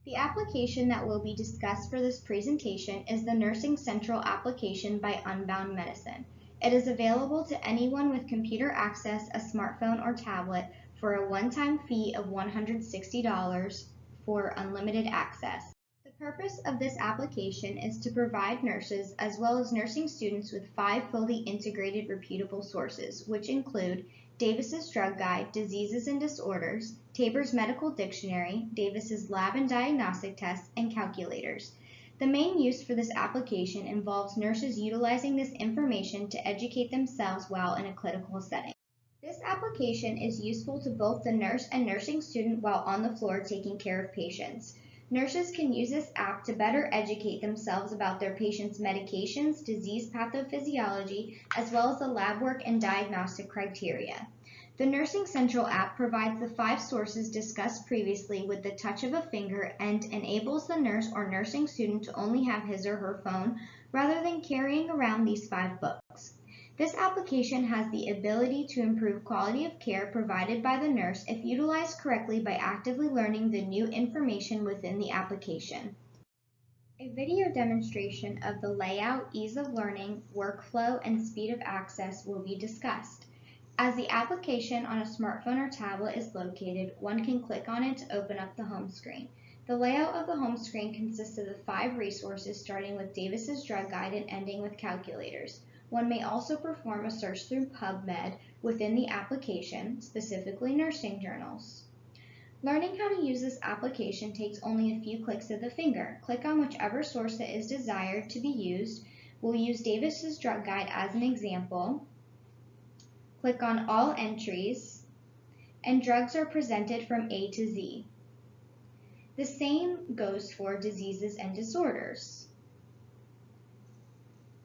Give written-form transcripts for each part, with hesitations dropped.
The application that will be discussed for this presentation is the Nursing Central application by Unbound Medicine. It is available to anyone with computer access, a smartphone or tablet for a one-time fee of $160 for unlimited access. The purpose of this application is to provide nurses as well as nursing students with 5 fully integrated reputable sources, which include Davis's Drug Guide, Diseases and Disorders, Taber's Medical Dictionary, Davis's Lab and Diagnostic Tests, and calculators. The main use for this application involves nurses utilizing this information to educate themselves while in a clinical setting. This application is useful to both the nurse and nursing student while on the floor taking care of patients. Nurses can use this app to better educate themselves about their patients' medications, disease pathophysiology, as well as the lab work and diagnostic criteria. The Nursing Central app provides the 5 sources discussed previously with the touch of a finger and enables the nurse or nursing student to only have his or her phone rather than carrying around these 5 books. This application has the ability to improve quality of care provided by the nurse if utilized correctly by actively learning the new information within the application. A video demonstration of the layout, ease of learning, workflow, and speed of access will be discussed. As the application on a smartphone or tablet is located, one can click on it to open up the home screen. The layout of the home screen consists of the 5 resources starting with Davis's Drug Guide and ending with calculators. One may also perform a search through PubMed within the application, specifically nursing journals. Learning how to use this application takes only a few clicks of the finger. Click on whichever source that is desired to be used. We'll use Davis's Drug Guide as an example. Click on All Entries, and drugs are presented from A to Z. The same goes for diseases and disorders.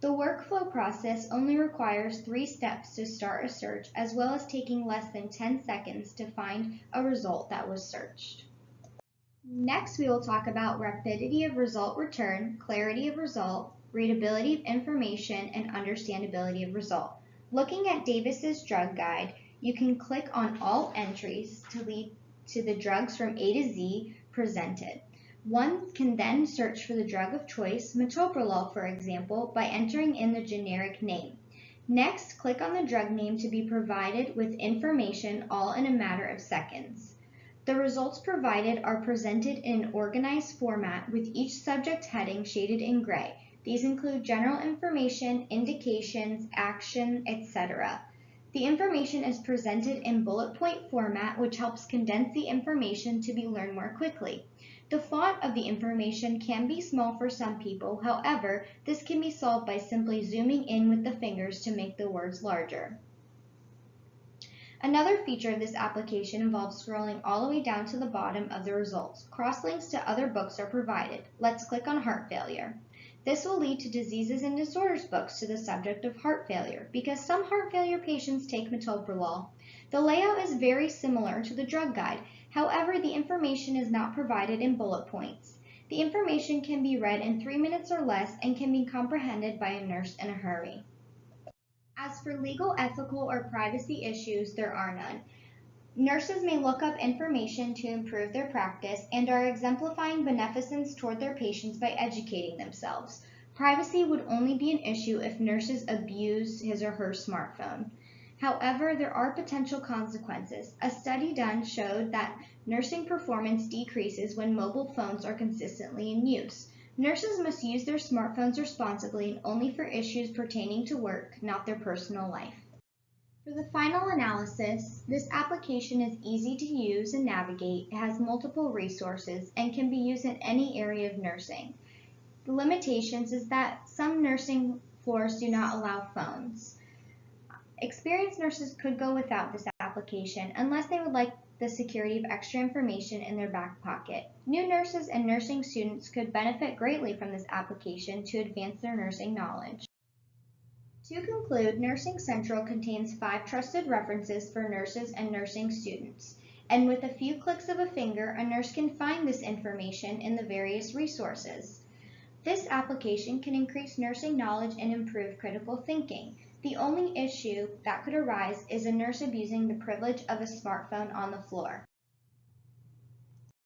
The workflow process only requires 3 steps to start a search, as well as taking less than 10 seconds to find a result that was searched. Next, we will talk about rapidity of result return, clarity of result, readability of information, and understandability of result. Looking at Davis's Drug Guide, you can click on All Entries to lead to the drugs from A to Z presented. One can then search for the drug of choice, metoprolol for example, by entering in the generic name. Next, click on the drug name to be provided with information, all in a matter of seconds. The results provided are presented in an organized format with each subject heading shaded in gray. These include general information, indications, action, etc. The information is presented in bullet point format, which helps condense the information to be learned more quickly. The font of the information can be small for some people, however, this can be solved by simply zooming in with the fingers to make the words larger. Another feature of this application involves scrolling all the way down to the bottom of the results. Cross-links to other books are provided. Let's click on heart failure. This will lead to diseases and disorders books to the subject of heart failure, because some heart failure patients take metoprolol. The layout is very similar to the drug guide. However, the information is not provided in bullet points. The information can be read in 3 minutes or less and can be comprehended by a nurse in a hurry. As for legal, ethical, or privacy issues, there are none. Nurses may look up information to improve their practice and are exemplifying beneficence toward their patients by educating themselves. Privacy would only be an issue if nurses abuse his or her smartphone. However, there are potential consequences. A study done showed that nursing performance decreases when mobile phones are consistently in use. Nurses must use their smartphones responsibly and only for issues pertaining to work, not their personal life. For the final analysis, this application is easy to use and navigate, it has multiple resources, and can be used in any area of nursing. The limitations is that some nursing floors do not allow phones. Experienced nurses could go without this application unless they would like the security of extra information in their back pocket. New nurses and nursing students could benefit greatly from this application to advance their nursing knowledge. To conclude, Nursing Central contains 5 trusted references for nurses and nursing students, and with a few clicks of a finger, a nurse can find this information in the various resources. This application can increase nursing knowledge and improve critical thinking. The only issue that could arise is a nurse abusing the privilege of a smartphone on the floor.